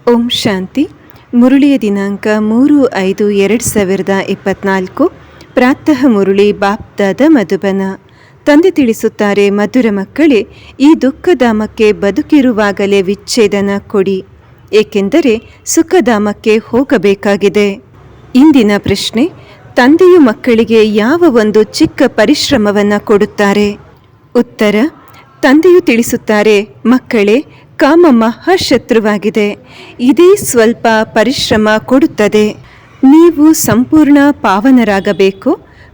ಓಂ ಶಾಂತಿ. ಮುರುಳಿಯ ದಿನಾಂಕ 3/5/2024. ಪ್ರಾತಃ ಮುರುಳಿ ಬಾಪ್ದಾದ ಮಧುಬನ. ತಂದೆ ತಿಳಿಸುತ್ತಾರೆ, ಮಧುರ ಮಕ್ಕಳೇ, ಈ ದುಃಖಧಾಮಕ್ಕೆ ಬದುಕಿರುವಾಗಲೇ ವಿಚ್ಛೇದನ ಕೊಡಿ, ಏಕೆಂದರೆ ಸುಖಧಾಮಕ್ಕೆ ಹೋಗಬೇಕಾಗಿದೆ. ಇಂದಿನ ಪ್ರಶ್ನೆ: ತಂದೆಯು ಮಕ್ಕಳಿಗೆ ಯಾವ ಒಂದು ಚಿಕ್ಕ ಪರಿಶ್ರಮವನ್ನು ಕೊಡುತ್ತಾರೆ? ಉತ್ತರ: ತಂದೆಯು ತಿಳಿಸುತ್ತಾರೆ, ಮಕ್ಕಳೇ, ಕಾಮ ಮಹಾಶತ್ರುವಾಗಿದೆ. ಇದೇ ಸ್ವಲ್ಪ ಪರಿಶ್ರಮ ಕೊಡುತ್ತದೆ. ನೀವು ಸಂಪೂರ್ಣ ಪಾವನರಾಗಬೇಕು.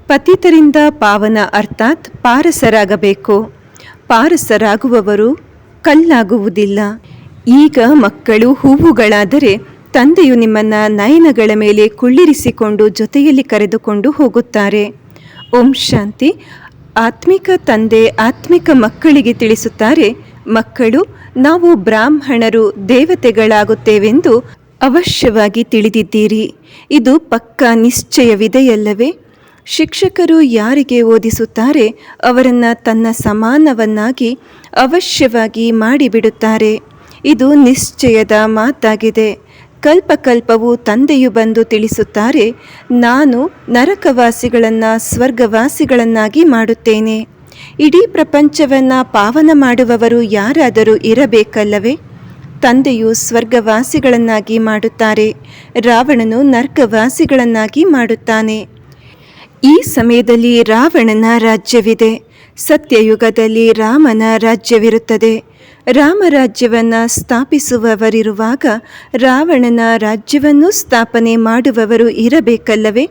ಪತಿತರಿಂದ ಪಾವನ ಅರ್ಥಾತ್ ಪಾರಸರಾಗಬೇಕು. ಪಾರಸರಾಗುವವರು ಕಲ್ಲಾಗುವುದಿಲ್ಲ. ಈಗ ಮಕ್ಕಳು ಹೂವುಗಳಾದರೆ ತಂದೆಯು ನಿಮ್ಮನ್ನು ನಯನಗಳ ಮೇಲೆ ಕುಳ್ಳಿರಿಸಿಕೊಂಡು ಜೊತೆಯಲ್ಲಿ ಕರೆದುಕೊಂಡು ಹೋಗುತ್ತಾರೆ. ಓಂ ಶಾಂತಿ. ಆತ್ಮಿಕ ತಂದೆ ಆತ್ಮಿಕ ಮಕ್ಕಳಿಗೆ ತಿಳಿಸುತ್ತಾರೆ, ಮಕ್ಕಳು, ನಾವು ಬ್ರಾಹ್ಮಣರು ದೇವತೆಗಳಾಗುತ್ತೇವೆಂದು ಅವಶ್ಯವಾಗಿ ತಿಳಿದಿದ್ದೀರಿ. ಇದು ಪಕ್ಕಾ ನಿಶ್ಚಯವಿದೆಯಲ್ಲವೇ? ಶಿಕ್ಷಕರು ಯಾರಿಗೆ ಓದಿಸುತ್ತಾರೆ ಅವರನ್ನು ತನ್ನ ಸಮಾನವನ್ನಾಗಿ ಅವಶ್ಯವಾಗಿ ಮಾಡಿಬಿಡುತ್ತಾರೆ. ಇದು ನಿಶ್ಚಯದ ಮಾತಾಗಿದೆ. ಕಲ್ಪಕಲ್ಪವು ತಂದೆಯು ಬಂದು ತಿಳಿಸುತ್ತಾರೆ, ನಾನು ನರಕವಾಸಿಗಳನ್ನು ಸ್ವರ್ಗವಾಸಿಗಳನ್ನಾಗಿ ಮಾಡುತ್ತೇನೆ. ಇಡೀ ಪ್ರಪಂಚವನ್ನು ಪಾವನ ಮಾಡುವವರು ಯಾರಾದರೂ ಇರಬೇಕಲ್ಲವೇ? ತಂದೆಯು ಸ್ವರ್ಗವಾಸಿಗಳನ್ನಾಗಿ ಮಾಡುತ್ತಾರೆ, ರಾವಣನು ನರ್ಕವಾಸಿಗಳನ್ನಾಗಿ ಮಾಡುತ್ತಾನೆ. ಈ ಸಮಯದಲ್ಲಿ ರಾವಣನ ರಾಜ್ಯವಿದೆ. ಸತ್ಯಯುಗದಲ್ಲಿ ರಾಮನ ರಾಜ್ಯವಿರುತ್ತದೆ. ರಾಮರಾಜ್ಯವನ್ನು ಸ್ಥಾಪಿಸುವವರಿರುವಾಗ ರಾವಣನ ರಾಜ್ಯವನ್ನು ಸ್ಥಾಪನೆ ಮಾಡುವವರು ಇರಬೇಕಲ್ಲವೇ?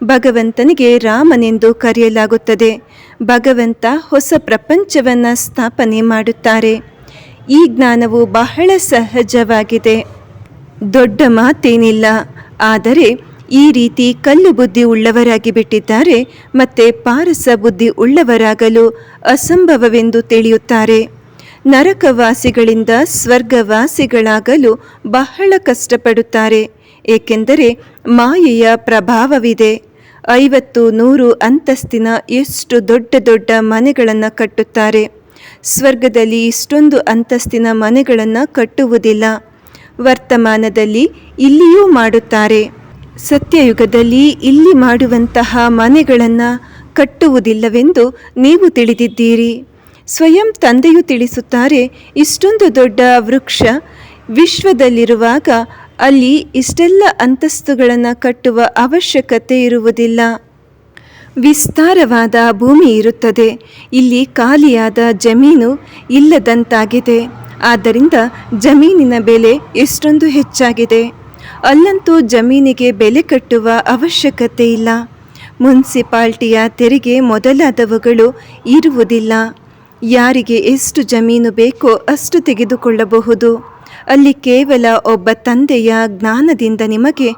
ಭಗವಂತನಿಗೆ ರಾಮನೆಂದು ಕರೆಯಲಾಗುತ್ತದೆ. ಭಗವಂತ ಹೊಸ ಪ್ರಪಂಚವನ್ನು ಸ್ಥಾಪನೆ ಮಾಡುತ್ತಾರೆ. ಈ ಜ್ಞಾನವು ಬಹಳ ಸಹಜವಾಗಿದೆ, ದೊಡ್ಡ ಮಾತೇನಿಲ್ಲ. ಆದರೆ ಈ ರೀತಿ ಕಲ್ಲು ಬುದ್ಧಿ ಉಳ್ಳವರಾಗಿ ಬಿಟ್ಟಿದ್ದಾರೆ ಮತ್ತು ಪಾರಸ ಬುದ್ಧಿ ಉಳ್ಳವರಾಗಲು ಅಸಂಭವವೆಂದು ತಿಳಿಯುತ್ತಾರೆ. ನರಕವಾಸಿಗಳಿಂದ ಸ್ವರ್ಗವಾಸಿಗಳಾಗಲು ಬಹಳ ಕಷ್ಟಪಡುತ್ತಾರೆ, ಏಕೆಂದರೆ ಮಾಯೆಯ ಪ್ರಭಾವವಿದೆ. 50-100 ಅಂತಸ್ತಿನ ಎಷ್ಟು ದೊಡ್ಡ ದೊಡ್ಡ ಮನೆಗಳನ್ನು ಕಟ್ಟುತ್ತಾರೆ. ಸ್ವರ್ಗದಲ್ಲಿ ಇಷ್ಟೊಂದು ಅಂತಸ್ತಿನ ಮನೆಗಳನ್ನು ಕಟ್ಟುವುದಿಲ್ಲ. ವರ್ತಮಾನದಲ್ಲಿ ಇಲ್ಲಿಯೂ ಮಾಡುತ್ತಾರೆ. ಸತ್ಯಯುಗದಲ್ಲಿ ಇಲ್ಲಿ ಮಾಡುವಂತಹ ಮನೆಗಳನ್ನು ಕಟ್ಟುವುದಿಲ್ಲವೆಂದು ನೀವು ತಿಳಿದಿದ್ದೀರಿ. ಸ್ವಯಂ ತಂದೆಯು ತಿಳಿಸುತ್ತಾರೆ, ಇಷ್ಟೊಂದು ದೊಡ್ಡ ವೃಕ್ಷ ವಿಶ್ವದಲ್ಲಿರುವಾಗ ಅಲ್ಲಿ ಇಷ್ಟೆಲ್ಲ ಅಂತಸ್ತುಗಳನ್ನು ಕಟ್ಟುವ ಅವಶ್ಯಕತೆ ಇರುವುದಿಲ್ಲ. ವಿಸ್ತಾರವಾದ ಭೂಮಿ ಇರುತ್ತದೆ. ಇಲ್ಲಿ ಖಾಲಿಯಾದ ಜಮೀನು ಇಲ್ಲದಂತಾಗಿದೆ. ಆದ್ದರಿಂದ ಜಮೀನಿನ ಬೆಲೆ ಎಷ್ಟೊಂದು ಹೆಚ್ಚಾಗಿದೆ. ಅಲ್ಲಂತೂ ಜಮೀನಿಗೆ ಬೆಲೆ ಕಟ್ಟುವ ಅವಶ್ಯಕತೆ ಇಲ್ಲ. ಮುನ್ಸಿಪಾಲ್ಟಿಯ ತೆರಿಗೆ ಮೊದಲಾದವುಗಳು ಇರುವುದಿಲ್ಲ. ಯಾರಿಗೆ ಎಷ್ಟು ಜಮೀನು ಬೇಕೋ ಅಷ್ಟು ತೆಗೆದುಕೊಳ್ಳಬಹುದು. ಅಲ್ಲಿ ಕೇವಲ ಒಬ್ಬ ತಂದೆಯ ಜ್ಞಾನದಿಂದ ನಿಮಗೆ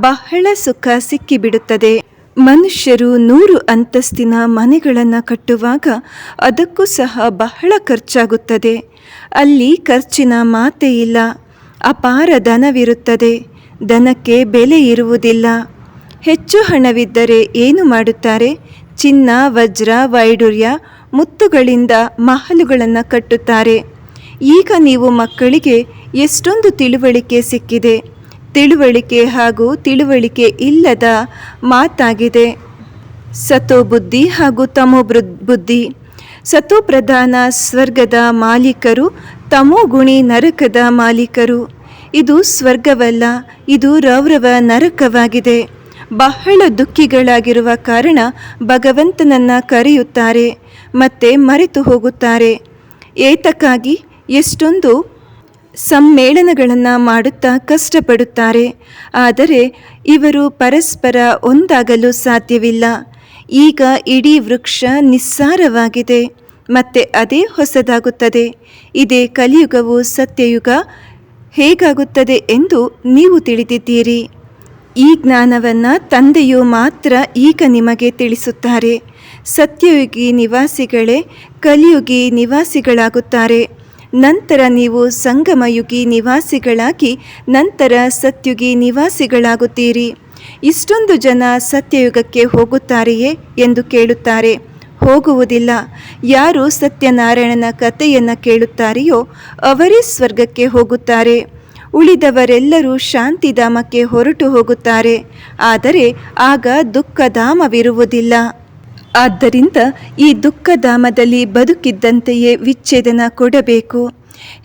ಬಹಳ ಸುಖ ಸಿಕ್ಕಿಬಿಡುತ್ತದೆ. ಮನುಷ್ಯರು 100 ಅಂತಸ್ತಿನ ಮನೆಗಳನ್ನು ಕಟ್ಟುವಾಗ ಅದಕ್ಕೂ ಸಹ ಬಹಳ ಖರ್ಚಾಗುತ್ತದೆ. ಅಲ್ಲಿ ಖರ್ಚಿನ ಮಾತೇ ಇಲ್ಲ. ಅಪಾರ ಧನವಿರುತ್ತದೆ. ಧನಕ್ಕೆ ಬೆಲೆ ಇರುವುದಿಲ್ಲ. ಹೆಚ್ಚು ಹಣವಿದ್ದರೆ ಏನು ಮಾಡುತ್ತಾರೆ? ಚಿನ್ನ, ವಜ್ರ, ವೈಡೂರ್ಯ, ಮುತ್ತುಗಳಿಂದ ಮಹಲುಗಳನ್ನು ಕಟ್ಟುತ್ತಾರೆ. ಈಗ ನೀವು ಮಕ್ಕಳಿಗೆ ಎಷ್ಟೊಂದು ತಿಳುವಳಿಕೆ ಸಿಕ್ಕಿದೆ. ತಿಳುವಳಿಕೆ ಹಾಗೂ ತಿಳುವಳಿಕೆ ಇಲ್ಲದ ಮಾತಾಗಿದೆ. ಸತೋ ಬುದ್ಧಿ ಹಾಗೂ ತಮೋ ಬುದ್ಧಿ. ಸತೋ ಪ್ರಧಾನ ಸ್ವರ್ಗದ ಮಾಲೀಕರು, ತಮೋಗುಣಿ ನರಕದ ಮಾಲೀಕರು. ಇದು ಸ್ವರ್ಗವಲ್ಲ, ಇದು ರೌರವ ನರಕವಾಗಿದೆ. ಬಹಳ ದುಃಖಿಗಳಾಗಿರುವ ಕಾರಣ ಭಗವಂತನನ್ನು ಕರೆಯುತ್ತಾರೆ ಮತ್ತೆ ಮರೆತು ಹೋಗುತ್ತಾರೆ. ಏತಕ್ಕಾಗಿ ಎಷ್ಟೊಂದು ಸಮ್ಮೇಳನಗಳನ್ನು ಮಾಡುತ್ತಾ ಕಷ್ಟಪಡುತ್ತಾರೆ. ಆದರೆ ಇವರು ಪರಸ್ಪರ ಒಂದಾಗಲು ಸಾಧ್ಯವಿಲ್ಲ. ಈಗ ಇಡೀ ವೃಕ್ಷ ನಿಸ್ಸಾರವಾಗಿದೆ ಮತ್ತೆ ಅದೇ ಹೊಸದಾಗುತ್ತದೆ. ಇದೇ ಕಲಿಯುಗವು ಸತ್ಯಯುಗ ಹೇಗಾಗುತ್ತದೆ ಎಂದು ನೀವು ತಿಳಿದಿದ್ದೀರಿ. ಈ ಜ್ಞಾನವನ್ನು ತಂದೆಯು ಮಾತ್ರ ಈಗ ನಿಮಗೆ ತಿಳಿಸುತ್ತಾರೆ. ಸತ್ಯಯುಗಿ ನಿವಾಸಿಗಳೇ ಕಲಿಯುಗಿ ನಿವಾಸಿಗಳಾಗುತ್ತಾರೆ. ನಂತರ ನೀವು ಸಂಗಮಯುಗಿ ನಿವಾಸಿಗಳಾಗಿ ನಂತರ ಸತ್ಯುಗಿ ನಿವಾಸಿಗಳಾಗುತ್ತೀರಿ. ಇಷ್ಟೊಂದು ಜನ ಸತ್ಯಯುಗಕ್ಕೆ ಹೋಗುತ್ತಾರೆಯೇ ಎಂದು ಕೇಳುತ್ತಾರೆ. ಹೋಗುವುದಿಲ್ಲ. ಯಾರು ಸತ್ಯನಾರಾಯಣನ ಕಥೆಯನ್ನು ಕೇಳುತ್ತಾರೆಯೋ ಅವರೇ ಸ್ವರ್ಗಕ್ಕೆ ಹೋಗುತ್ತಾರೆ. ಉಳಿದವರೆಲ್ಲರೂ ಶಾಂತಿಧಾಮಕ್ಕೆ ಹೊರಟು ಹೋಗುತ್ತಾರೆ. ಆದರೆ ಆಗ ದುಃಖಧಾಮವಿರುವುದಿಲ್ಲ. ಆದ್ದರಿಂದ ಈ ದುಃಖಧಾಮದಲ್ಲಿ ಬದುಕಿದ್ದಂತೆಯೇ ವಿಚ್ಛೇದನ ಕೊಡಬೇಕು.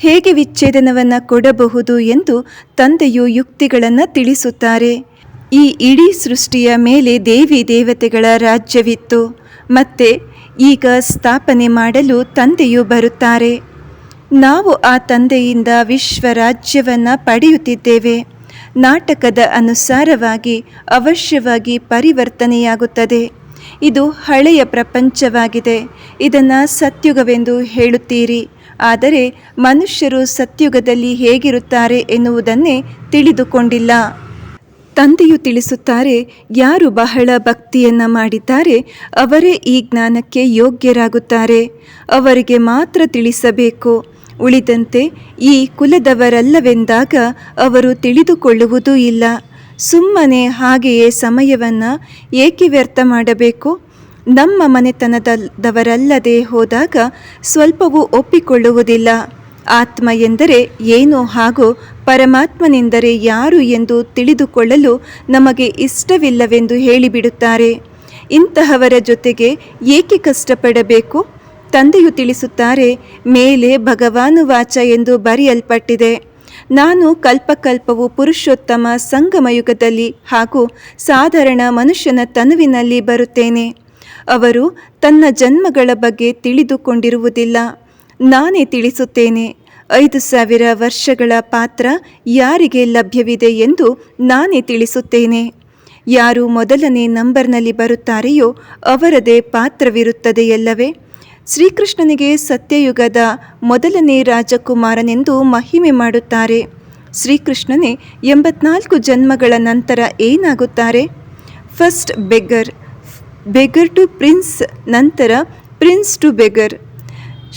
ಹೇಗೆ ವಿಚ್ಛೇದನವನ್ನು ಕೊಡಬಹುದು ಎಂದು ತಂದೆಯು ಯುಕ್ತಿಗಳನ್ನು ತಿಳಿಸುತ್ತಾರೆ. ಈ ಇಡೀ ಸೃಷ್ಟಿಯ ಮೇಲೆ ದೇವಿ ದೇವತೆಗಳ ರಾಜ್ಯವಿತ್ತು. ಮತ್ತೆ ಈಗ ಸ್ಥಾಪನೆ ಮಾಡಲು ತಂದೆಯು ಬರುತ್ತಾರೆ. ನಾವು ಆ ತಂದೆಯಿಂದ ವಿಶ್ವ ರಾಜ್ಯವನ್ನು ಪಡೆಯುತ್ತಿದ್ದೇವೆ. ನಾಟಕದ ಅನುಸಾರವಾಗಿ ಅವಶ್ಯವಾಗಿ ಪರಿವರ್ತನೆಯಾಗುತ್ತದೆ. ಇದು ಹಳೆಯ ಪ್ರಪಂಚವಾಗಿದೆ. ಇದನ್ನು ಸತ್ಯುಗವೆಂದು ಹೇಳುತ್ತೀರಿ. ಆದರೆ ಮನುಷ್ಯರು ಸತ್ಯುಗದಲ್ಲಿ ಹೇಗಿರುತ್ತಾರೆ ಎನ್ನುವುದನ್ನೇ ತಿಳಿದುಕೊಂಡಿಲ್ಲ. ತಂದೆಯು ತಿಳಿಸುತ್ತಾರೆ, ಯಾರು ಬಹಳ ಭಕ್ತಿಯನ್ನು ಮಾಡಿದ್ದಾರೆ ಅವರೇ ಈ ಜ್ಞಾನಕ್ಕೆ ಯೋಗ್ಯರಾಗುತ್ತಾರೆ. ಅವರಿಗೆ ಮಾತ್ರ ತಿಳಿಸಬೇಕು. ಉಳಿದಂತೆ ಈ ಕುಲದವರಲ್ಲವೆಂದಾಗ ಅವರು ತಿಳಿದುಕೊಳ್ಳುವುದೂ ಇಲ್ಲ. ಸುಮ್ಮನೆ ಹಾಗೆಯೇ ಸಮಯವನ್ನು ಏಕೆ ವ್ಯರ್ಥ ಮಾಡಬೇಕು? ನಮ್ಮ ಮನೆತನದವರಲ್ಲದೆ ಹೋದಾಗ ಸ್ವಲ್ಪವೂ ಒಪ್ಪಿಕೊಳ್ಳುವುದಿಲ್ಲ. ಆತ್ಮ ಎಂದರೆ ಏನು ಹಾಗೂ ಪರಮಾತ್ಮನೆಂದರೆ ಯಾರು ಎಂದು ತಿಳಿದುಕೊಳ್ಳಲು ನಮಗೆ ಇಷ್ಟವಿಲ್ಲವೆಂದು ಹೇಳಿಬಿಡುತ್ತಾರೆ. ಇಂತಹವರ ಜೊತೆಗೆ ಏಕೆ ಕಷ್ಟಪಡಬೇಕು? ತಂದೆಯು ತಿಳಿಸುತ್ತಾರೆ, ಮೇಲೆ ಭಗವಾನುವಾಚ ಎಂದು ಬರೆಯಲ್ಪಟ್ಟಿದೆ. ನಾನು ಕಲ್ಪಕಲ್ಪವು ಪುರುಷೋತ್ತಮ ಸಂಗಮಯುಗದಲ್ಲಿ ಹಾಗೂ ಸಾಧಾರಣ ಮನುಷ್ಯನ ತನುವಿನಲ್ಲಿ ಬರುತ್ತೇನೆ. ಅವರು ತನ್ನ ಜನ್ಮಗಳ ಬಗ್ಗೆ ತಿಳಿದುಕೊಂಡಿರುವುದಿಲ್ಲ. ನಾನೇ ತಿಳಿಸುತ್ತೇನೆ. 5,000 ವರ್ಷಗಳ ಪಾತ್ರ ಯಾರಿಗೆ ಲಭ್ಯವಿದೆ ಎಂದು ನಾನೇ ತಿಳಿಸುತ್ತೇನೆ. ಯಾರು ಮೊದಲನೇ ನಂಬರ್ನಲ್ಲಿ ಬರುತ್ತಾರೆಯೋ ಅವರದೇ ಪಾತ್ರವಿರುತ್ತದೆಯಲ್ಲವೇ? ಶ್ರೀಕೃಷ್ಣನಿಗೆ ಸತ್ಯಯುಗದ ಮೊದಲನೇ ರಾಜಕುಮಾರನೆಂದು ಮಹಿಮೆ ಮಾಡುತ್ತಾರೆ. ಶ್ರೀಕೃಷ್ಣನೇ 84 ಜನ್ಮಗಳ ನಂತರ ಏನಾಗುತ್ತಾರೆ? ಫಸ್ಟ್ ಬೆಗರ್ ಟು ಪ್ರಿನ್ಸ್, ನಂತರ ಪ್ರಿನ್ಸ್ ಟು ಬೆಗರ್.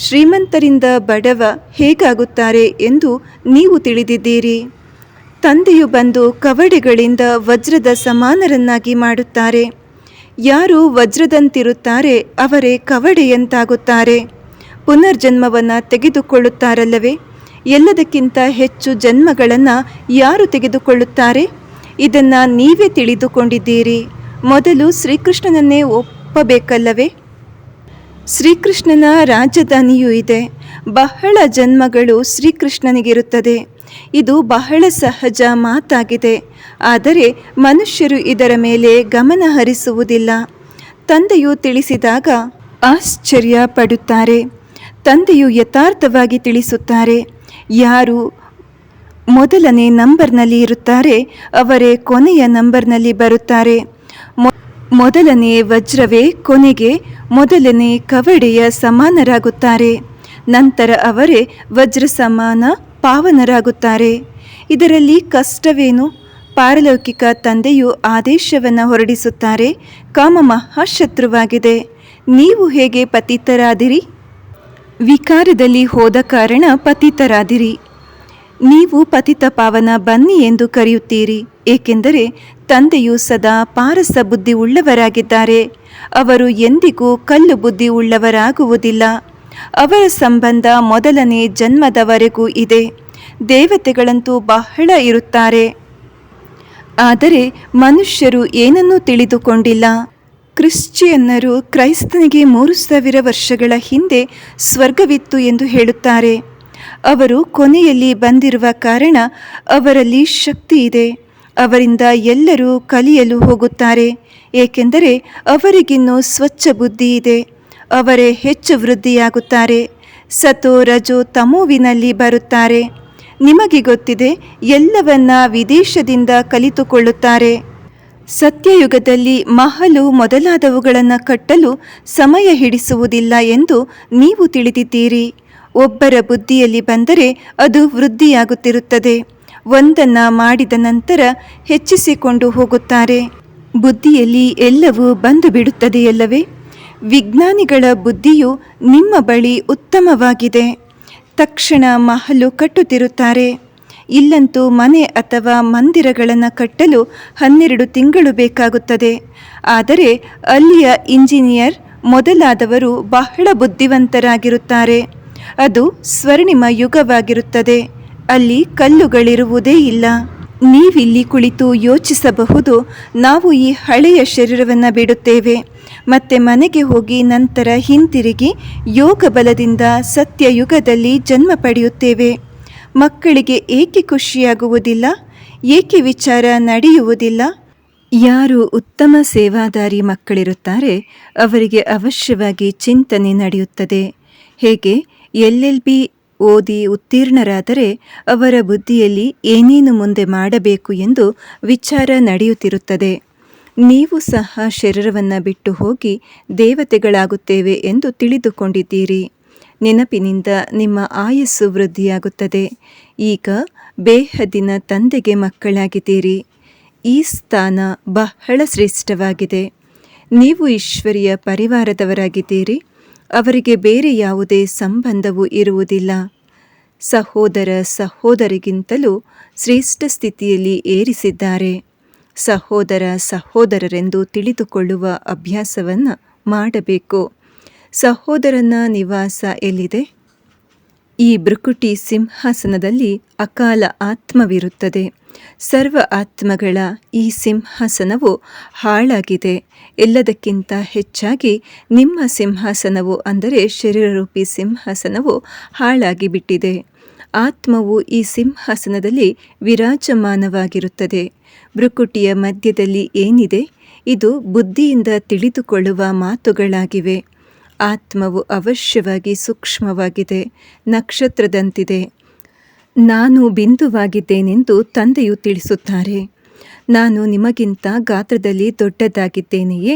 ಶ್ರೀಮಂತರಿಂದ ಬಡವ ಹೇಗಾಗುತ್ತಾರೆ ಎಂದು ನೀವು ತಿಳಿದಿದ್ದೀರಿ. ತಂದೆಯು ಬಂದು ಕವಡೆಗಳಿಂದ ವಜ್ರದ ಸಮಾನರನ್ನಾಗಿ ಮಾಡುತ್ತಾರೆ. ಯಾರು ವಜ್ರದಂತಿರುತ್ತಾರೆ ಅವರೇ ಕವಡೆಯಂತಾಗುತ್ತಾರೆ. ಪುನರ್ಜನ್ಮವನ್ನು ತೆಗೆದುಕೊಳ್ಳುತ್ತಾರಲ್ಲವೇ? ಎಲ್ಲದಕ್ಕಿಂತ ಹೆಚ್ಚು ಜನ್ಮಗಳನ್ನು ಯಾರು ತೆಗೆದುಕೊಳ್ಳುತ್ತಾರೆ? ಇದನ್ನು ನೀವೇ ತಿಳಿದುಕೊಂಡಿದ್ದೀರಿ. ಮೊದಲು ಶ್ರೀಕೃಷ್ಣನನ್ನೇ ಒಪ್ಪಬೇಕಲ್ಲವೇ? ಶ್ರೀಕೃಷ್ಣನ ರಾಜಧಾನಿಯೂ ಇದೆ. ಬಹಳ ಜನ್ಮಗಳು ಶ್ರೀಕೃಷ್ಣನಿಗಿರುತ್ತದೆ. ಇದು ಬಹಳ ಸಹಜ ಮಾತಾಗಿದೆ. ಆದರೆ ಮನುಷ್ಯರು ಇದರ ಮೇಲೆ ಗಮನ ಹರಿಸುವುದಿಲ್ಲ. ತಂದೆಯು ತಿಳಿಸಿದಾಗ ಆಶ್ಚರ್ಯ ಪಡುತ್ತಾರೆ. ತಂದೆಯು ಯಥಾರ್ಥವಾಗಿ ತಿಳಿಸುತ್ತಾರೆ. ಯಾರು ಮೊದಲನೇ ನಂಬರ್ನಲ್ಲಿ ಇರುತ್ತಾರೆ ಅವರೇ ಕೊನೆಯ ನಂಬರ್ನಲ್ಲಿ ಬರುತ್ತಾರೆ. ಮೊದಲನೇ ವಜ್ರವೇ ಕೊನೆಗೆ ಮೊದಲನೇ ಕವಡೆಯ ಸಮಾನರಾಗುತ್ತಾರೆ. ನಂತರ ಅವರೇ ವಜ್ರ ಸಮಾನ ಪಾವನರಾಗುತ್ತಾರೆ. ಇದರಲ್ಲಿ ಕಷ್ಟವೇನು? ಪಾರಲೌಕಿಕ ತಂದೆಯು ಆದೇಶವನ್ನು ಹೊರಡಿಸುತ್ತಾರೆ. ಕಾಮ ಮಹಾಶತ್ರುವಾಗಿದೆ. ನೀವು ಹೇಗೆ ಪತಿತರಾದಿರಿ? ವಿಕಾರದಲ್ಲಿ ಹೋದ ಕಾರಣ ಪತಿತರಾದಿರಿ. ನೀವು ಪತಿತ ಪಾವನ ಬನ್ನಿ ಎಂದು ಕರೆಯುತ್ತೀರಿ. ಏಕೆಂದರೆ ತಂದೆಯು ಸದಾ ಪಾರಸ ಬುದ್ಧಿ ಉಳ್ಳವರಾಗಿದ್ದಾರೆ. ಅವರು ಎಂದಿಗೂ ಕಲ್ಲು ಬುದ್ಧಿ ಉಳ್ಳವರಾಗುವುದಿಲ್ಲ. ಅವರ ಸಂಬಂಧ ಮೊದಲನೇ ಜನ್ಮದವರೆಗೂ ಇದೆ. ದೇವತೆಗಳಂತೂ ಬಹಳ ಇರುತ್ತಾರೆ. ಆದರೆ ಮನುಷ್ಯರು ಏನನ್ನೂ ತಿಳಿದುಕೊಂಡಿಲ್ಲ. ಕ್ರಿಶ್ಚಿಯನ್ನರು ಕ್ರೈಸ್ತನಿಗೆ 3,000 ವರ್ಷಗಳ ಹಿಂದೆ ಸ್ವರ್ಗವಿತ್ತು ಎಂದು ಹೇಳುತ್ತಾರೆ. ಅವರು ಕೊನೆಯಲ್ಲಿ ಬಂದಿರುವ ಕಾರಣ ಅವರಲ್ಲಿ ಶಕ್ತಿ ಇದೆ. ಅವರಿಂದ ಎಲ್ಲರೂ ಕಲಿಯಲು ಹೋಗುತ್ತಾರೆ. ಏಕೆಂದರೆ ಅವರಿಗಿನ್ನೂ ಸ್ವಚ್ಛ ಬುದ್ಧಿ ಇದೆ. ಅವರೇ ಹೆಚ್ಚು ವೃದ್ಧಿಯಾಗುತ್ತಾರೆ. ಸತೋ ರಜೋ ತಮೋವಿನಲ್ಲಿ ಬರುತ್ತಾರೆ. ನಿಮಗೆ ಗೊತ್ತಿದೆ, ಎಲ್ಲವನ್ನ ವಿದೇಶದಿಂದ ಕಲಿತುಕೊಳ್ಳುತ್ತಾರೆ. ಸತ್ಯಯುಗದಲ್ಲಿ ಮಹಲು ಮೊದಲಾದವುಗಳನ್ನು ಕಟ್ಟಲು ಸಮಯ ಹಿಡಿಸುವುದಿಲ್ಲ ಎಂದು ನೀವು ತಿಳಿದಿದ್ದೀರಿ. ಒಬ್ಬರ ಬುದ್ಧಿಯಲ್ಲಿ ಬಂದರೆ ಅದು ವೃದ್ಧಿಯಾಗುತ್ತಿರುತ್ತದೆ. ಒಂದನ್ನು ಮಾಡಿದ ನಂತರ ಹೆಚ್ಚಿಸಿಕೊಂಡು ಹೋಗುತ್ತಾರೆ. ಬುದ್ಧಿಯಲ್ಲಿ ಎಲ್ಲವೂ ಬಂದು ಬಿಡುತ್ತದೆಯಲ್ಲವೇ? ವಿಜ್ಞಾನಿಗಳ ಬುದ್ಧಿಯು ನಿಮ್ಮ ಬಳಿ ಉತ್ತಮವಾಗಿದೆ. ತಕ್ಷಣ ಮಹಲು ಕಟ್ಟುತ್ತಿರುತ್ತಾರೆ. ಇಲ್ಲಂತೂ ಮನೆ ಅಥವಾ ಮಂದಿರಗಳನ್ನು ಕಟ್ಟಲು 12 ತಿಂಗಳು ಬೇಕಾಗುತ್ತದೆ. ಆದರೆ ಅಲ್ಲಿಯ ಇಂಜಿನಿಯರ್ ಮೊದಲಾದವರು ಬಹಳ ಬುದ್ಧಿವಂತರಾಗಿರುತ್ತಾರೆ. ಅದು ಸ್ವರ್ಣಿಮ ಯುಗವಾಗಿರುತ್ತದೆ. ಅಲ್ಲಿ ಕಲ್ಲುಗಳಿರುವುದೇ ಇಲ್ಲ. ನೀವಿಲ್ಲಿ ಕುಳಿತು ಯೋಚಿಸಬಹುದು, ನಾವು ಈ ಹಳೆಯ ಶರೀರವನ್ನು ಬಿಡುತ್ತೇವೆ, ಮತ್ತೆ ಮನೆಗೆ ಹೋಗಿ ನಂತರ ಹಿಂತಿರುಗಿ ಯೋಗ ಬಲದಿಂದ ಸತ್ಯಯುಗದಲ್ಲಿ ಜನ್ಮ ಪಡೆಯುತ್ತೇವೆ. ಮಕ್ಕಳಿಗೆ ಏಕೆ ಖುಷಿಯಾಗುವುದಿಲ್ಲ? ಏಕೆ ವಿಚಾರ ನಡೆಯುವುದಿಲ್ಲ? ಯಾರು ಉತ್ತಮ ಸೇವಾದಾರಿ ಮಕ್ಕಳಿರುತ್ತಾರೆ ಅವರಿಗೆ ಅವಶ್ಯವಾಗಿ ಚಿಂತನೆ ನಡೆಯುತ್ತದೆ. ಹೇಗೆ LLB ಓದಿ ಉತ್ತೀರ್ಣರಾದರೆ ಅವರ ಬುದ್ಧಿಯಲ್ಲಿ ಏನೇನು ಮುಂದೆ ಮಾಡಬೇಕು ಎಂದು ವಿಚಾರ ನಡೆಯುತ್ತಿರುತ್ತದೆ. ನೀವು ಸಹ ಶರೀರವನ್ನು ಬಿಟ್ಟು ಹೋಗಿ ದೇವತೆಗಳಾಗುತ್ತೇವೆ ಎಂದು ತಿಳಿದುಕೊಂಡಿದ್ದೀರಿ. ನೆನಪಿನಿಂದ ನಿಮ್ಮ ಆಯಸ್ಸು ವೃದ್ಧಿಯಾಗುತ್ತದೆ. ಈಗ ಬೇಹದ್ದಿನ ತಂದೆಗೆ ಮಕ್ಕಳಾಗಿದ್ದೀರಿ. ಈ ಸ್ಥಾನ ಬಹಳ ಶ್ರೇಷ್ಠವಾಗಿದೆ. ನೀವು ಈಶ್ವರಿಯ ಪರಿವಾರದವರಾಗಿದ್ದೀರಿ. ಅವರಿಗೆ ಬೇರೆ ಯಾವುದೇ ಸಂಬಂಧವೂ ಇರುವುದಿಲ್ಲ. ಸಹೋದರ ಸಹೋದರಿಗಿಂತಲೂ ಶ್ರೇಷ್ಠ ಸ್ಥಿತಿಯಲ್ಲಿ ಏರಿಸಿದ್ದಾರೆ. ಸಹೋದರ ಸಹೋದರರೆಂದು ತಿಳಿದುಕೊಳ್ಳುವ ಅಭ್ಯಾಸವನ್ನು ಮಾಡಬೇಕು. ಸಹೋದರನ ನಿವಾಸ ಎಲ್ಲಿದೆ? ಈ ಭೃಕುಟಿ ಸಿಂಹಾಸನದಲ್ಲಿ ಅಕಾಲ ಆತ್ಮವಿರುತ್ತದೆ. ಸರ್ವ ಆತ್ಮಗಳ ಈ ಸಿಂಹಾಸನವು ಹಾಳಾಗಿದೆ. ಎಲ್ಲದಕ್ಕಿಂತ ಹೆಚ್ಚಾಗಿ ನಿಮ್ಮ ಸಿಂಹಾಸನವು ಅಂದರೆ ಶರೀರರೂಪಿ ಸಿಂಹಾಸನವು ಹಾಳಾಗಿ ಬಿಟ್ಟಿದೆ. ಆತ್ಮವು ಈ ಸಿಂಹಾಸನದಲ್ಲಿ ವಿರಾಜಮಾನವಾಗಿರುತ್ತದೆ. ಭೃಕುಟಿಯ ಮಧ್ಯದಲ್ಲಿ ಏನಿದೆ? ಇದು ಬುದ್ಧಿಯಿಂದ ತಿಳಿದುಕೊಳ್ಳುವ ಮಾತುಗಳಾಗಿವೆ. ಆತ್ಮವು ಅವಶ್ಯವಾಗಿ ಸೂಕ್ಷ್ಮವಾಗಿದೆ, ನಕ್ಷತ್ರದಂತಿದೆ. ನಾನು ಬಿಂದುವಾಗಿದ್ದೇನೆಂದು ತಂದೆಯು ತಿಳಿಸುತ್ತಾರೆ. ನಾನು ನಿಮಗಿಂತ ಗಾತ್ರದಲ್ಲಿ ದೊಡ್ಡದಾಗಿದ್ದೇನೆಯೇ?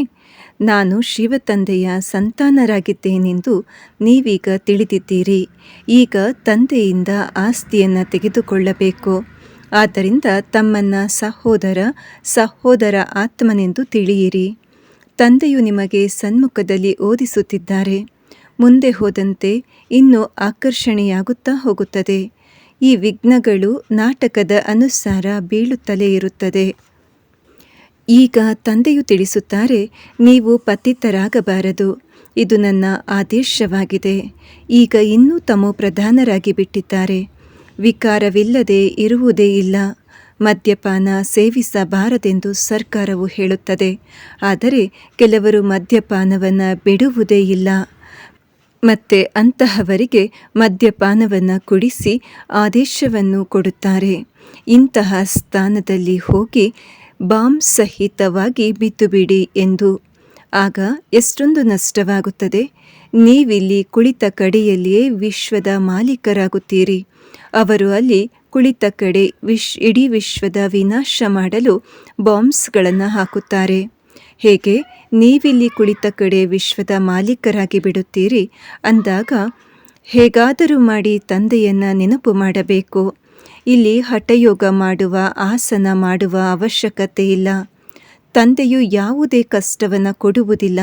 ನಾನು ಶಿವತಂದೆಯ ಸಂತಾನರಾಗಿದ್ದೇನೆಂದು ನೀವೀಗ ತಿಳಿದಿದ್ದೀರಿ. ಈಗ ತಂದೆಯಿಂದ ಆಸ್ತಿಯನ್ನು ತೆಗೆದುಕೊಳ್ಳಬೇಕು. ಆದ್ದರಿಂದ ತಮ್ಮನ್ನು ಸಹೋದರ ಆತ್ಮನೆಂದು ತಿಳಿಯಿರಿ. ತಂದೆಯು ನಿಮಗೆ ಸನ್ಮುಖದಲ್ಲಿ ಓದಿಸುತ್ತಿದ್ದಾರೆ. ಮುಂದೆ ಹೋದಂತೆ ಇನ್ನೂ ಆಕರ್ಷಣೆಯಾಗುತ್ತಾ ಹೋಗುತ್ತದೆ. ಈ ವಿಘ್ನಗಳು ನಾಟಕದ ಅನುಸಾರ ಬೀಳುತ್ತಲೇ ಇರುತ್ತದೆ. ಈಗ ತಂದೆಯು ತಿಳಿಸುತ್ತಾರೆ, ನೀವು ಪತಿತರಾಗಬಾರದು. ಇದು ನನ್ನ ಆದೇಶವಾಗಿದೆ. ಈಗ ಇನ್ನೂ ತಮೋ ಪ್ರಧಾನರಾಗಿ ಬಿಟ್ಟಿದ್ದಾರೆ. ವಿಕಾರವಿಲ್ಲದೆ ಇರುವುದೇ ಇಲ್ಲ. ಮದ್ಯಪಾನ ಸೇವಿಸಬಾರದೆಂದು ಸರ್ಕಾರವು ಹೇಳುತ್ತದೆ. ಆದರೆ ಕೆಲವರು ಮದ್ಯಪಾನವನ್ನು ಬಿಡುವುದೇ ಇಲ್ಲ. ಮತ್ತೆ ಅಂತಹವರಿಗೆ ಮದ್ಯಪಾನವನ್ನು ಕುಡಿಸಿ ಆದೇಶವನ್ನು ಕೊಡುತ್ತಾರೆ. ಇಂತಹ ಸ್ಥಾನದಲ್ಲಿ ಹೋಗಿ ಬಾಂಬ್ ಸಹಿತವಾಗಿ ಬಿದ್ದುಬಿಡಿ ಎಂದು. ಆಗ ಎಷ್ಟೊಂದು ನಷ್ಟವಾಗುತ್ತದೆ. ನೀವಿಲ್ಲಿ ಕುಳಿತ ಕಡೆಯಲ್ಲಿಯೇ ವಿಶ್ವದ ಮಾಲೀಕರಾಗುತ್ತೀರಿ. ಅವರು ಅಲ್ಲಿ ಕುಳಿತ ಕಡೆ ಇಡೀ ವಿಶ್ವದ ವಿನಾಶ ಮಾಡಲು ಬಾಂಬ್ಸ್ಗಳನ್ನು ಹಾಕುತ್ತಾರೆ. ಹೇಗೆ ನೀವಿಲ್ಲಿ ಕುಳಿತ ಕಡೆ ವಿಶ್ವದ ಮಾಲೀಕರಾಗಿ ಬಿಡುತ್ತೀರಿ ಅಂದಾಗ ಹೇಗಾದರೂ ಮಾಡಿ ತಂದೆಯನ್ನು ನೆನಪು ಮಾಡಬೇಕು. ಇಲ್ಲಿ ಹಠಯೋಗ ಮಾಡುವ, ಆಸನ ಮಾಡುವ ಅವಶ್ಯಕತೆ ಇಲ್ಲ. ತಂದೆಯು ಯಾವುದೇ ಕಷ್ಟವನ್ನು ಕೊಡುವುದಿಲ್ಲ.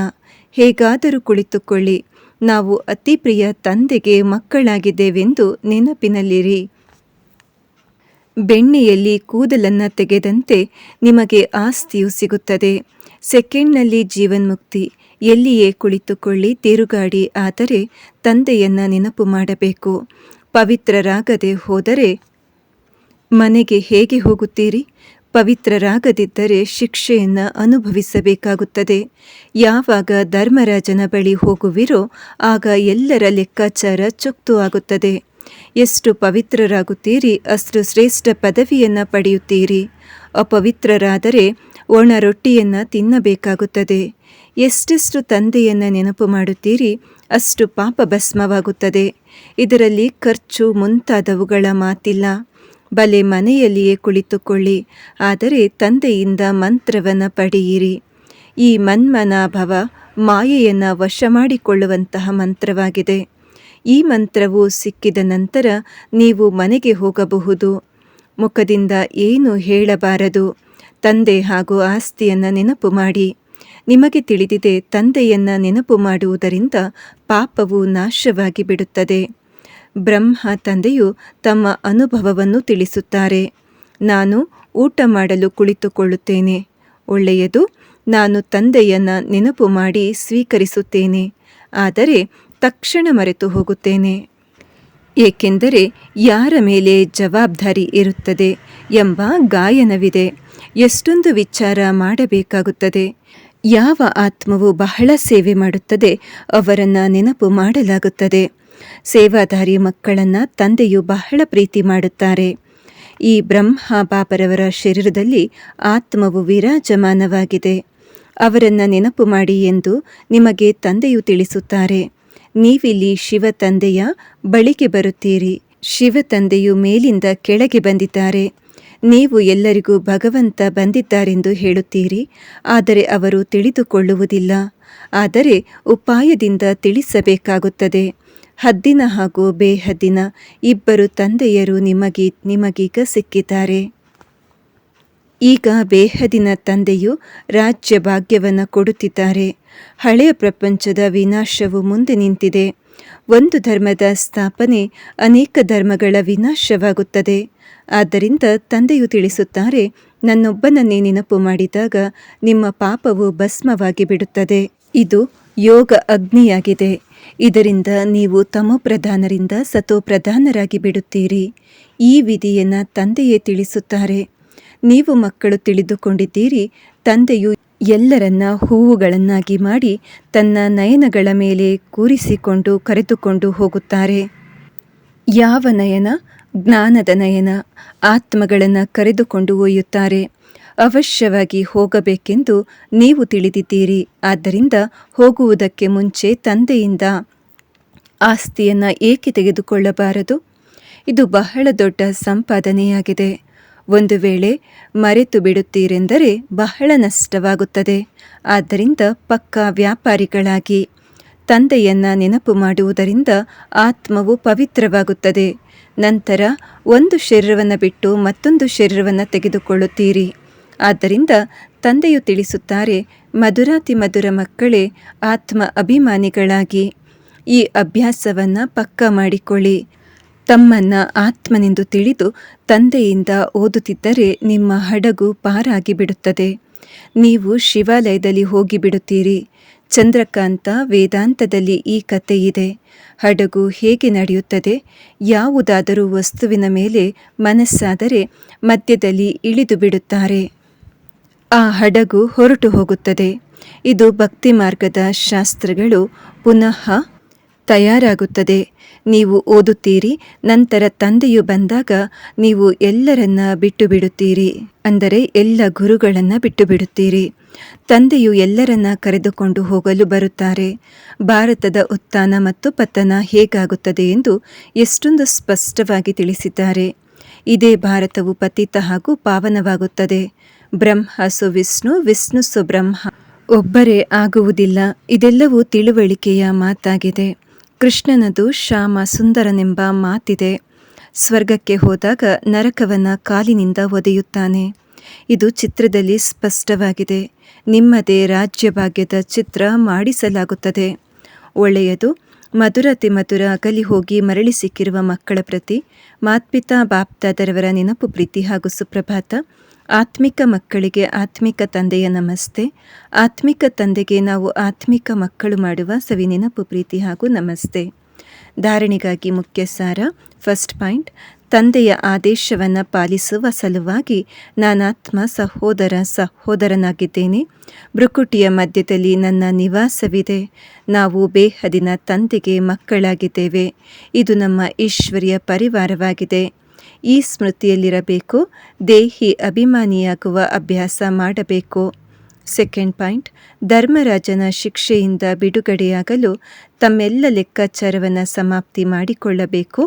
ಹೇಗಾದರೂ ಕುಳಿತುಕೊಳ್ಳಿ. ನಾವು ಅತಿ ಪ್ರಿಯ ತಂದೆಗೆ ಮಕ್ಕಳಾಗಿದ್ದೇವೆಂದು ನೆನಪಿನಲ್ಲಿರಿ. ಬೆಣ್ಣೆಯಲ್ಲಿ ಕೂದಲನ್ನು ತೆಗೆದಂತೆ ನಿಮಗೆ ಆಸ್ತಿಯು ಸಿಗುತ್ತದೆ. ಸೆಕೆಂಡ್ನಲ್ಲಿ ಜೀವನ್ಮುಕ್ತಿ. ಎಲ್ಲಿಯೇ ಕುಳಿತುಕೊಳ್ಳಿ, ತಿರುಗಾಡಿ, ಆದರೆ ತಂದೆಯನ್ನು ನೆನಪು ಮಾಡಬೇಕು. ಪವಿತ್ರರಾಗದೆ ಹೋದರೆ ಮನೆಗೆ ಹೇಗೆ ಹೋಗುತ್ತೀರಿ? ಪವಿತ್ರರಾಗದಿದ್ದರೆ ಶಿಕ್ಷೆಯನ್ನು ಅನುಭವಿಸಬೇಕಾಗುತ್ತದೆ. ಯಾವಾಗ ಧರ್ಮರಾಜನ ಬಳಿ ಹೋಗುವಿರೋ ಆಗ ಎಲ್ಲರ ಲೆಕ್ಕಾಚಾರ ಚೊಕ್ತು ಆಗುತ್ತದೆ. ಎಷ್ಟು ಪವಿತ್ರರಾಗುತ್ತೀರಿ ಅಷ್ಟು ಶ್ರೇಷ್ಠ ಪದವಿಯನ್ನು ಪಡೆಯುತ್ತೀರಿ. ಅಪವಿತ್ರರಾದರೆ ಒಣ ರೊಟ್ಟಿಯನ್ನು ತಿನ್ನಬೇಕಾಗುತ್ತದೆ. ಎಷ್ಟೆಷ್ಟು ತಂದೆಯನ್ನು ನೆನಪು ಮಾಡುತ್ತೀರಿ ಅಷ್ಟು ಪಾಪ ಭಸ್ಮವಾಗುತ್ತದೆ. ಇದರಲ್ಲಿ ಖರ್ಚು ಮುಂತಾದವುಗಳ ಮಾತಿಲ್ಲ. ಬಲೆ ಮನೆಯಲ್ಲಿಯೇ ಕುಳಿತುಕೊಳ್ಳಿ, ಆದರೆ ತಂದೆಯಿಂದ ಮಂತ್ರವನ್ನು ಪಡೆಯಿರಿ. ಈ ಮನ್ಮನಾಭವ ಮಾಯೆಯನ್ನು ವಶ ಮಾಡಿಕೊಳ್ಳುವಂತಹ ಮಂತ್ರವಾಗಿದೆ. ಈ ಮಂತ್ರವು ಸಿಕ್ಕಿದ ನಂತರ ನೀವು ಮನೆಗೆ ಹೋಗಬಹುದು. ಮುಖದಿಂದ ಏನು ಹೇಳಬಾರದು. ತಂದೆ ಹಾಗೂ ಆಸ್ತಿಯನ್ನು ನೆನಪು ಮಾಡಿ. ನಿಮಗೆ ತಿಳಿದಿದೆ, ತಂದೆಯನ್ನು ನೆನಪು ಮಾಡುವುದರಿಂದ ಪಾಪವು ನಾಶವಾಗಿ ಬಿಡುತ್ತದೆ. ಬ್ರಹ್ಮ ತಂದೆಯು ತಮ್ಮ ಅನುಭವವನ್ನು ತಿಳಿಸುತ್ತಾರೆ. ನಾನು ಊಟ ಮಾಡಲು ಕುಳಿತುಕೊಳ್ಳುತ್ತೇನೆ. ಒಳ್ಳೆಯದು, ನಾನು ತಂದೆಯನ್ನು ನೆನಪು ಮಾಡಿ ಸ್ವೀಕರಿಸುತ್ತೇನೆ, ಆದರೆ ತಕ್ಷಣ ಮರೆತು ಹೋಗುತ್ತೇನೆ. ಏಕೆಂದರೆ ಯಾರ ಮೇಲೆ ಜವಾಬ್ದಾರಿ ಇರುತ್ತದೆ ಎಂಬ ಗಾಯನವಿದೆ. ಎಷ್ಟೊಂದು ವಿಚಾರ ಮಾಡಬೇಕಾಗುತ್ತದೆ. ಯಾವ ಆತ್ಮವು ಬಹಳ ಸೇವೆ ಮಾಡುತ್ತದೆ ಅವರನ್ನು ನೆನಪು ಮಾಡಲಾಗುತ್ತದೆ. ಸೇವಾದಾರಿ ಮಕ್ಕಳನ್ನು ತಂದೆಯು ಬಹಳ ಪ್ರೀತಿ ಮಾಡುತ್ತಾರೆ. ಈ ಬ್ರಹ್ಮ ಬಾಬರವರ ಶರೀರದಲ್ಲಿ ಆತ್ಮವು ವಿರಾಜಮಾನವಾಗಿದೆ. ಅವರನ್ನು ನೆನಪು ಮಾಡಿ ಎಂದು ನಿಮಗೆ ತಂದೆಯು ತಿಳಿಸುತ್ತಾರೆ. ನೀವಿಲ್ಲಿ ಶಿವ ತಂದೆಯ ಬಳಿಗೆ ಬರುತ್ತೀರಿ. ಶಿವ ತಂದೆಯು ಮೇಲಿಂದ ಕೆಳಗೆ ಬಂದಿದ್ದಾರೆ. ನೀವು ಎಲ್ಲರಿಗೂ ಭಗವಂತ ಬಂದಿದ್ದಾರೆಂದು ಹೇಳುತ್ತೀರಿ, ಆದರೆ ಅವರು ತಿಳಿದುಕೊಳ್ಳುವುದಿಲ್ಲ. ಆದರೆ ಉಪಾಯದಿಂದ ತಿಳಿಸಬೇಕಾಗುತ್ತದೆ. ಹದ್ದಿನ ಹಾಗೂ ಬೇಹದ್ದಿನ ಇಬ್ಬರು ತಂದೆಯರು ನಿಮಗೀಗ ಸಿಕ್ಕಿದ್ದಾರೆ. ಈಗ ಬೇಹದಿನ ತಂದೆಯು ರಾಜ್ಯ ಭಾಗ್ಯವನ್ನು ಕೊಡುತ್ತಿದ್ದಾರೆ. ಹಳೆಯ ಪ್ರಪಂಚದ ವಿನಾಶವು ಮುಂದೆ ನಿಂತಿದೆ. ಒಂದು ಧರ್ಮದ ಸ್ಥಾಪನೆ ಅನೇಕ ಧರ್ಮಗಳ ವಿನಾಶವಾಗುತ್ತದೆ. ಆದ್ದರಿಂದ ತಂದೆಯು ತಿಳಿಸುತ್ತಾರೆ, ನನ್ನೊಬ್ಬನನ್ನೇ ನೆನಪು ಮಾಡಿದಾಗ ನಿಮ್ಮ ಪಾಪವು ಭಸ್ಮವಾಗಿ ಬಿಡುತ್ತದೆ. ಇದು ಯೋಗ ಅಗ್ನಿಯಾಗಿದೆ. ಇದರಿಂದ ನೀವು ತಮೋಪ್ರಧಾನರಿಂದ ಸತೋಪ್ರಧಾನರಾಗಿ ಬಿಡುತ್ತೀರಿ. ಈ ವಿಧಿಯನ್ನು ತಂದೆಯೇ ತಿಳಿಸುತ್ತಾರೆ. ನೀವು ಮಕ್ಕಳು ತಿಳಿದುಕೊಂಡಿದ್ದೀರಿ, ತಂದೆಯು ಎಲ್ಲರನ್ನ ಹೂವುಗಳನ್ನಾಗಿ ಮಾಡಿ ತನ್ನ ನಯನಗಳ ಮೇಲೆ ಕೂರಿಸಿಕೊಂಡು ಕರೆದುಕೊಂಡು ಹೋಗುತ್ತಾರೆ. ಯಾವ ನಯನ? ಜ್ಞಾನದ ನಯನ. ಆತ್ಮಗಳನ್ನು ಕರೆದುಕೊಂಡು ಒಯ್ಯುತ್ತಾರೆ. ಅವಶ್ಯವಾಗಿ ಹೋಗಬೇಕೆಂದು ನೀವು ತಿಳಿದಿದ್ದೀರಿ. ಆದ್ದರಿಂದ ಹೋಗುವುದಕ್ಕೆ ಮುಂಚೆ ತಂದೆಯಿಂದ ಆಸ್ತಿಯನ್ನು ಏಕೆ ತೆಗೆದುಕೊಳ್ಳಬಾರದು? ಇದು ಬಹಳ ದೊಡ್ಡ ಸಂಪಾದನೆಯಾಗಿದೆ. ಒಂದು ವೇಳೆ ಮರೆತು ಬಿಡುತ್ತೀರೆಂದರೆ ಬಹಳ ನಷ್ಟವಾಗುತ್ತದೆ. ಆದ್ದರಿಂದ ಪಕ್ಕಾ ವ್ಯಾಪಾರಿಗಳಾಗಿ ತಂದೆಯನ್ನು ನೆನಪು ಮಾಡುವುದರಿಂದ ಆತ್ಮವು ಪವಿತ್ರವಾಗುತ್ತದೆ. ನಂತರ ಒಂದು ಶರೀರವನ್ನು ಬಿಟ್ಟು ಮತ್ತೊಂದು ಶರೀರವನ್ನು ತೆಗೆದುಕೊಳ್ಳುತ್ತೀರಿ. ಆದ್ದರಿಂದ ತಂದೆಯು ತಿಳಿಸುತ್ತಾರೆ, ಮಧುರಾತಿ ಮಧುರ ಮಕ್ಕಳೇ, ಆತ್ಮ ಅಭಿಮಾನಿಗಳಾಗಿ ಈ ಅಭ್ಯಾಸವನ್ನು ಪಕ್ಕಾ ಮಾಡಿಕೊಳ್ಳಿ. ತಮ್ಮನ್ನು ಆತ್ಮನೆಂದು ತಿಳಿದು ತಂದೆಯಿಂದ ಓದುತ್ತಿದ್ದರೆ ನಿಮ್ಮ ಹಡಗು ಪಾರಾಗಿ ಬಿಡುತ್ತದೆ. ನೀವು ಶಿವಾಲಯದಲ್ಲಿ ಹೋಗಿಬಿಡುತ್ತೀರಿ. ಚಂದ್ರಕಾಂತ ವೇದಾಂತದಲ್ಲಿ ಈ ಕಥೆಯಿದೆ. ಹಡಗು ಹೇಗೆ ನಡೆಯುತ್ತದೆ? ಯಾವುದಾದರೂ ವಸ್ತುವಿನ ಮೇಲೆ ಮನಸ್ಸಾದರೆ ಮಧ್ಯದಲ್ಲಿ ಇಳಿದು ಬಿಡುತ್ತಾರೆ. ಆ ಹಡಗು ಹೊರಟು ಹೋಗುತ್ತದೆ. ಇದು ಭಕ್ತಿ ಮಾರ್ಗದ ಶಾಸ್ತ್ರಗಳು ಪುನಃ ತಯಾರಾಗುತ್ತದೆ. ನೀವು ಓದುತ್ತೀರಿ. ನಂತರ ತಂದೆಯು ಬಂದಾಗ ನೀವು ಎಲ್ಲರನ್ನ ಬಿಟ್ಟು ಬಿಡುತ್ತೀರಿ. ಅಂದರೆ ಎಲ್ಲ ಗುರುಗಳನ್ನು ಬಿಟ್ಟು ಬಿಡುತ್ತೀರಿ. ತಂದೆಯು ಎಲ್ಲರನ್ನ ಕರೆದುಕೊಂಡು ಹೋಗಲು ಬರುತ್ತಾರೆ. ಭಾರತದ ಉತ್ಥಾನ ಮತ್ತು ಪತನ ಹೇಗಾಗುತ್ತದೆ ಎಂದು ಎಷ್ಟೊಂದು ಸ್ಪಷ್ಟವಾಗಿ ತಿಳಿಸಿದ್ದಾರೆ. ಇದೇ ಭಾರತವು ಪತಿತ ಹಾಗೂ ಪಾವನವಾಗುತ್ತದೆ. ಬ್ರಹ್ಮ ಸು ವಿಷ್ಣು, ವಿಷ್ಣು ಸು ಬ್ರಹ್ಮ ಒಬ್ಬರೇ ಆಗುವುದಿಲ್ಲ. ಇದೆಲ್ಲವೂ ತಿಳುವಳಿಕೆಯ ಮಾತಾಗಿದೆ. ಕೃಷ್ಣನದು ಶ್ಯಾಮ ಸುಂದರನೆಂಬ ಮಾತಿದೆ. ಸ್ವರ್ಗಕ್ಕೆ ಹೋದಾಗ ನರಕವನ್ನು ಕಾಲಿನಿಂದ ಒದೆಯುತ್ತಾನೆ. ಇದು ಚಿತ್ರದಲ್ಲಿ ಸ್ಪಷ್ಟವಾಗಿದೆ. ನಿಮ್ಮದೇ ರಾಜ್ಯ ಭಾಗ್ಯದ ಚಿತ್ರ ಮಾಡಿಸಲಾಗುತ್ತದೆ. ಒಳ್ಳೆಯದು. ಮಧುರತೆ ಮಧುರ ಅಗಲಿ ಹೋಗಿ ಮರಳಿ ಸಿಕ್ಕಿರುವ ಮಕ್ಕಳ ಪ್ರತಿ ಮಾತ್ಪಿತಾ ಬಾಪ್ದಾದರವರ ನೆನಪು, ಪ್ರೀತಿ ಹಾಗೂ ಸುಪ್ರಭಾತ. ಆತ್ಮಿಕ ಮಕ್ಕಳಿಗೆ ಆತ್ಮಿಕ ತಂದೆಯ ನಮಸ್ತೆ. ಆತ್ಮಿಕ ತಂದೆಗೆ ನಾವು ಆತ್ಮಿಕ ಮಕ್ಕಳು ಮಾಡುವ ಸವಿ ನೆನಪು, ಪ್ರೀತಿ ಹಾಗೂ ನಮಸ್ತೆ. ಧಾರಣೆಗಾಗಿ ಮುಖ್ಯ ಸಾರ. ಫಸ್ಟ್ ಪಾಯಿಂಟ್, ತಂದೆಯ ಆದೇಶವನ್ನು ಪಾಲಿಸುವ ಸಲುವಾಗಿ ನಾನಾತ್ಮ ಸಹೋದರನಾಗಿದ್ದೇನೆ. ಭ್ರುಕುಟಿಯ ಮಧ್ಯದಲ್ಲಿ ನನ್ನ ನಿವಾಸವಿದೆ. ನಾವು ಬೇಹದಿನ ತಂದೆಗೆ ಮಕ್ಕಳಾಗಿದ್ದೇವೆ. ಇದು ನಮ್ಮ ಈಶ್ವರಿಯ ಪರಿವಾರವಾಗಿದೆ. ಈ ಸ್ಮೃತಿಯಲ್ಲಿರಬೇಕು. ದೇಹಿ ಅಭಿಮಾನಿಯಾಗುವ ಅಭ್ಯಾಸ ಮಾಡಬೇಕು. ಸೆಕೆಂಡ್ ಪಾಯಿಂಟ್, ಧರ್ಮರಾಜನ ಶಿಕ್ಷೆಯಿಂದ ಬಿಡುಗಡೆಯಾಗಲು ತಮ್ಮೆಲ್ಲ ಲೆಕ್ಕಾಚಾರವನ್ನು ಸಮಾಪ್ತಿ ಮಾಡಿಕೊಳ್ಳಬೇಕು.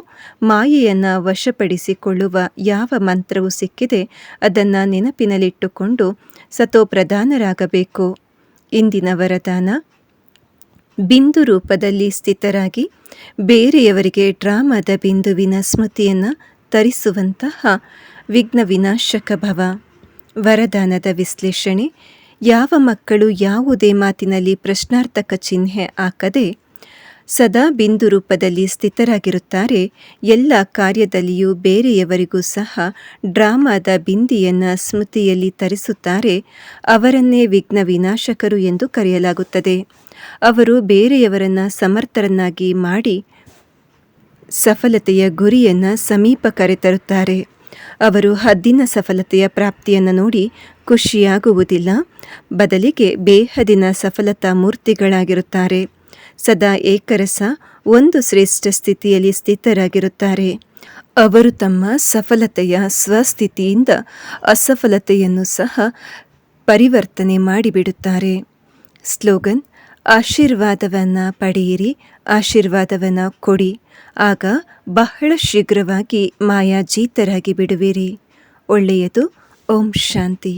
ಮಾಯೆಯನ್ನು ವಶಪಡಿಸಿಕೊಳ್ಳುವ ಯಾವ ಮಂತ್ರವು ಸಿಕ್ಕಿದೆ ಅದನ್ನು ನೆನಪಿನಲ್ಲಿಟ್ಟುಕೊಂಡು ಸತೋಪ್ರಧಾನರಾಗಬೇಕು. ಇಂದಿನ ವರದಾನ: ಬಿಂದು ರೂಪದಲ್ಲಿ ಸ್ಥಿತರಾಗಿ ಬೇರೆಯವರಿಗೆ ಡ್ರಾಮಾದ ಬಿಂದುವಿನ ಸ್ಮೃತಿಯನ್ನು ತರಿಸುವಂತಹ ವಿಘ್ನ ವಿನಾಶಕ ಭವ. ವರದಾನದ ವಿಶ್ಲೇಷಣೆ: ಯಾವ ಮಕ್ಕಳು ಯಾವುದೇ ಮಾತಿನಲ್ಲಿ ಪ್ರಶ್ನಾರ್ಥಕ ಚಿಹ್ನೆ ಹಾಕದೆ ಸದಾ ಬಿಂದು ರೂಪದಲ್ಲಿ ಸ್ಥಿತರಾಗಿರುತ್ತಾರೆ, ಎಲ್ಲ ಕಾರ್ಯದಲ್ಲಿಯೂ ಬೇರೆಯವರಿಗೂ ಸಹ ಡ್ರಾಮಾದ ಬಿಂದಿಯನ್ನು ಸ್ಮೃತಿಯಲ್ಲಿ ತರಿಸುತ್ತಾರೆ, ಅವರನ್ನೇ ವಿಘ್ನ ವಿನಾಶಕರು ಎಂದು ಕರೆಯಲಾಗುತ್ತದೆ. ಅವರು ಬೇರೆಯವರನ್ನು ಸಮರ್ಥರನ್ನಾಗಿ ಮಾಡಿ ಸಫಲತೆಯ ಗುರಿಯನ್ನು ಸಮೀಪ ಕರೆತರುತ್ತಾರೆ. ಅವರು ಹದ್ದಿನ ಸಫಲತೆಯ ಪ್ರಾಪ್ತಿಯನ್ನು ನೋಡಿ ಖುಷಿಯಾಗುವುದಿಲ್ಲ, ಬದಲಿಗೆ ಬೇಹದಿನ ಸಫಲತಾ ಮೂರ್ತಿಗಳಾಗಿರುತ್ತಾರೆ. ಸದಾ ಏಕರಸ ಒಂದು ಶ್ರೇಷ್ಠ ಸ್ಥಿತಿಯಲ್ಲಿ ಸ್ಥಿತರಾಗಿರುತ್ತಾರೆ. ಅವರು ತಮ್ಮ ಸಫಲತೆಯ ಸ್ವಸ್ಥಿತಿಯಿಂದ ಅಸಫಲತೆಯನ್ನು ಸಹ ಪರಿವರ್ತನೆ ಮಾಡಿಬಿಡುತ್ತಾರೆ. ಸ್ಲೋಗನ್: ಆಶೀರ್ವಾದವನ್ನು ಪಡೆಯಿರಿ, ಆಶೀರ್ವಾದವನ್ನು ಕೊಡಿ, ಆಗ ಬಹಳ ಶೀಘ್ರವಾಗಿ ಮಾಯಾಜೀತರಾಗಿ ಬಿಡುವಿರಿ. ಒಳ್ಳೆಯದು. ಓಂ ಶಾಂತಿ.